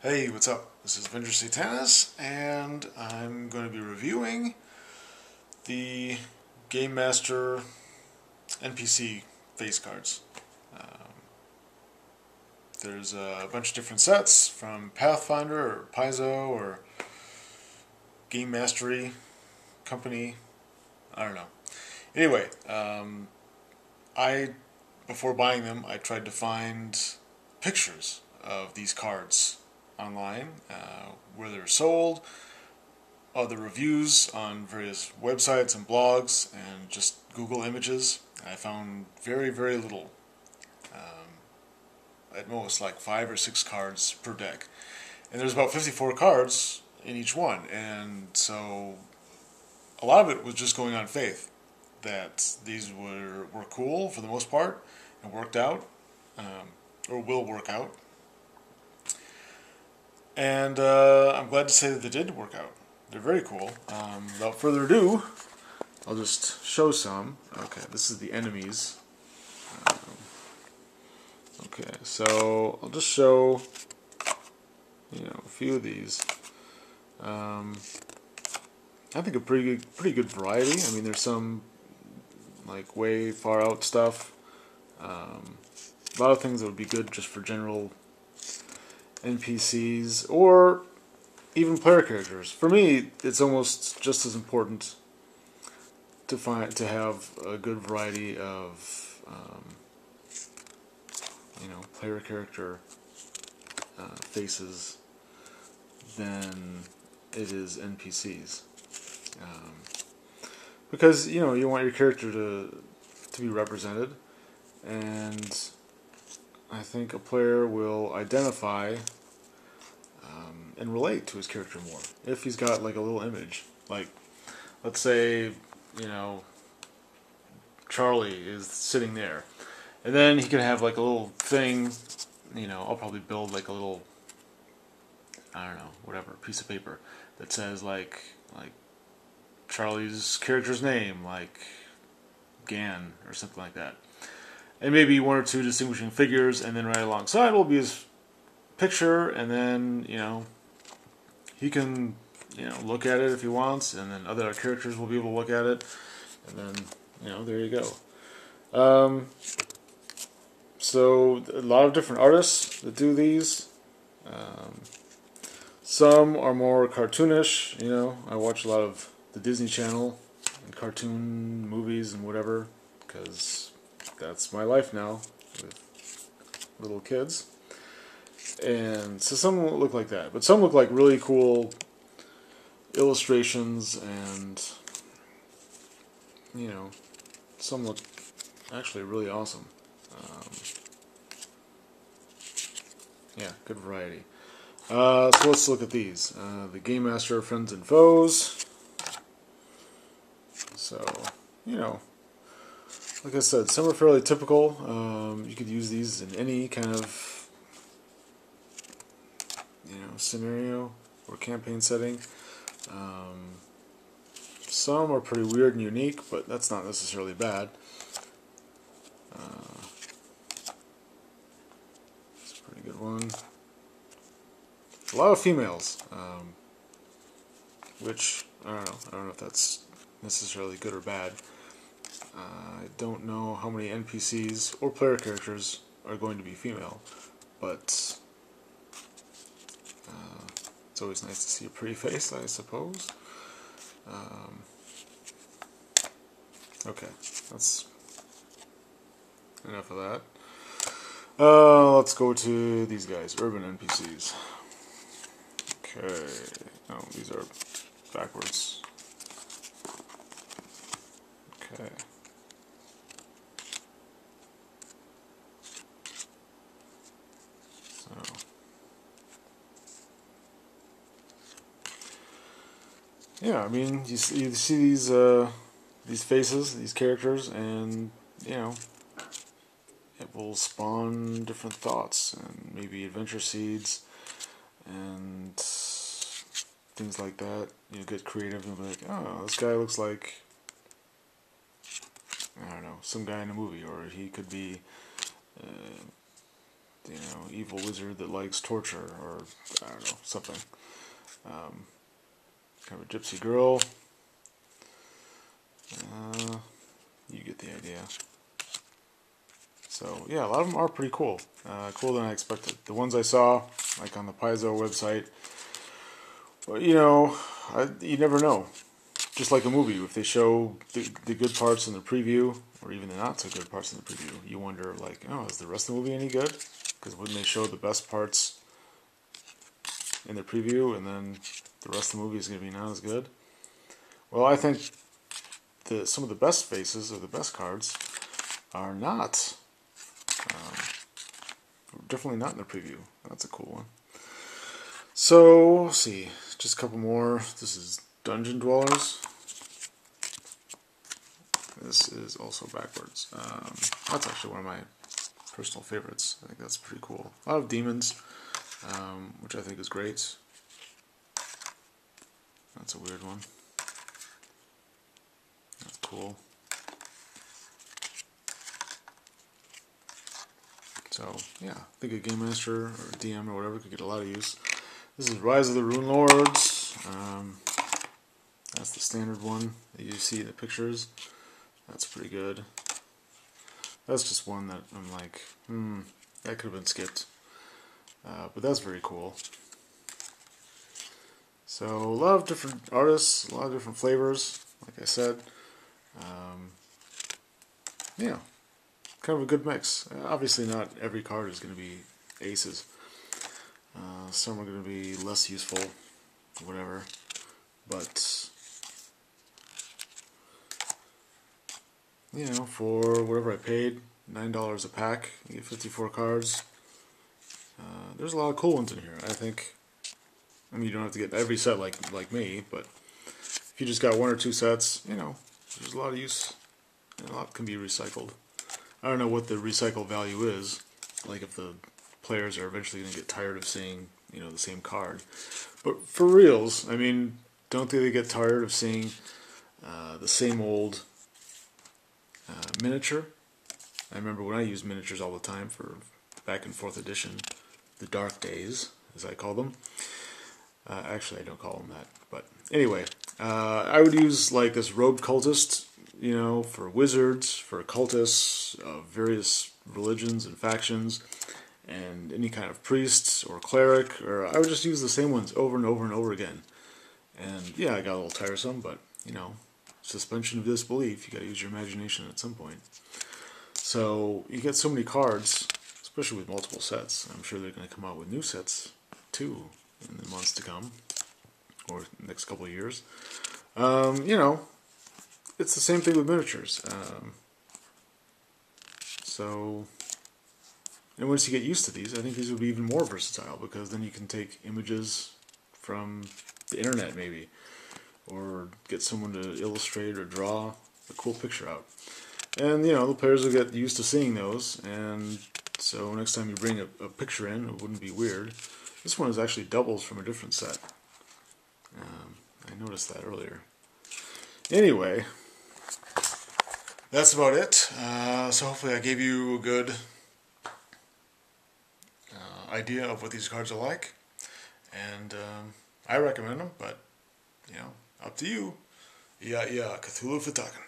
Hey, what's up? This is Venger Satanis, and I'm going to be reviewing the Game Master NPC face cards. Um, there's a bunch of different sets from Pathfinder or Paizo or Game Mastery Company. I don't know. Anyway, I before buying them, I tried to find pictures of these cards online, where they're sold, other reviews on various websites and blogs, and just Google images. I found very, very little. At most, like 5 or 6 cards per deck. And there's about 54 cards in each one. And so a lot of it was just going on faith that these were cool for the most part and worked out, or will work out. And I'm glad to say that they did work out. They're very cool. Without further ado, I'll just show some. Okay, this is the enemies. Um, okay, so I'll just show a few of these. I think a pretty good variety. I mean, there's some like way far out stuff. A lot of things that would be good just for general NPCs or even player characters. For me, it's almost just as important to have a good variety of player character faces than it is NPCs, because you want your character to be represented, and I think a player will identify and relate to his character more if he's got like a little image. Like, let's say Charlie is sitting there, and then he could have like a little thing. I'll probably build like a little, I don't know, whatever, piece of paper that says like Charlie's character's name, like Gan or something like that. And maybe 1 or 2 distinguishing figures, and then right alongside will be his picture, and then, he can, look at it if he wants, and then other characters will be able to look at it, and then, there you go. So, a lot of different artists that do these. Some are more cartoonish, I watch a lot of the Disney Channel and cartoon movies and whatever, because that's my life now with little kids. And so some look like that, but some look like really cool illustrations, and some look actually really awesome. Yeah, good variety. So let's look at these. The Game Master Friends and Foes. So, like I said, some are fairly typical. You could use these in any kind of scenario or campaign setting. Some are pretty weird and unique, but that's not necessarily bad. It's a pretty good one. A lot of females, which I don't know. I don't know if that's necessarily good or bad. I don't know how many NPCs or player characters are going to be female, but it's always nice to see a pretty face, I suppose. Okay, that's enough of that. Let's go to these guys, urban NPCs. Okay, no, these are backwards. Okay. So, yeah, I mean, you see these faces, these characters, and it will spawn different thoughts and maybe adventure seeds and things like that. You get creative and be like, oh, this guy looks like, I don't know, some guy in a movie, or he could be evil wizard that likes torture, or I don't know, something. Kind of a gypsy girl. You get the idea. So yeah, a lot of them are pretty cool. Cooler than I expected. The ones I saw, like on the Paizo website, well, you never know. Just like a movie, if they show the good parts in the preview, or even the not so good parts in the preview, you wonder, like, oh, is the rest of the movie any good? Because wouldn't they show the best parts in the preview, and then the rest of the movie is going to be not as good? Well, I think some of the best faces, or the best cards, are not, definitely not in the preview. That's a cool one. So, let's see, just a couple more. This is Dungeon Dwellers. This is also backwards. That's actually one of my personal favorites. I think that's pretty cool. A lot of demons, which I think is great. That's a weird one. That's cool. So, yeah, I think a Game Master or a DM or whatever could get a lot of use. This is Rise of the Rune Lords. That's the standard one that you see in the pictures. That's pretty good. That's just one that I'm like, that could have been skipped. But that's very cool. So, a lot of different artists, a lot of different flavors, like I said. Yeah, kind of a good mix. Obviously not every card is going to be aces. Some are going to be less useful, whatever. But, for whatever I paid, $9 a pack, you get 54 cards. There's a lot of cool ones in here, I think. I mean, you don't have to get every set like me, but if you just got one or two sets, there's a lot of use, and a lot can be recycled. I don't know what the recycle value is, like if the players are eventually going to get tired of seeing, the same card. But for reals, I mean, don't they get tired of seeing the same old miniature? I remember when I used miniatures all the time for back in 4th edition, the dark days, as I call them. Actually, I don't call them that, but anyway, I would use like this robed cultist, for wizards, for cultists of various religions and factions, and any kind of priests or cleric, or I would just use the same ones over and over and over again. And yeah, I got a little tiresome, but suspension of disbelief. You got to use your imagination at some point. So you get so many cards, especially with multiple sets. I'm sure they're going to come out with new sets too in the months to come, or next couple of years. It's the same thing with miniatures. And once you get used to these, I think these would be even more versatile, because then you can take images from the internet maybe, or get someone to illustrate or draw a cool picture out. And, the players will get used to seeing those, and so next time you bring a picture in, it wouldn't be weird. This one is actually doubles from a different set. I noticed that earlier. Anyway, that's about it. So hopefully I gave you a good idea of what these cards are like. And I recommend them, but, up to you. Yeah, Cthulhu Fatakan.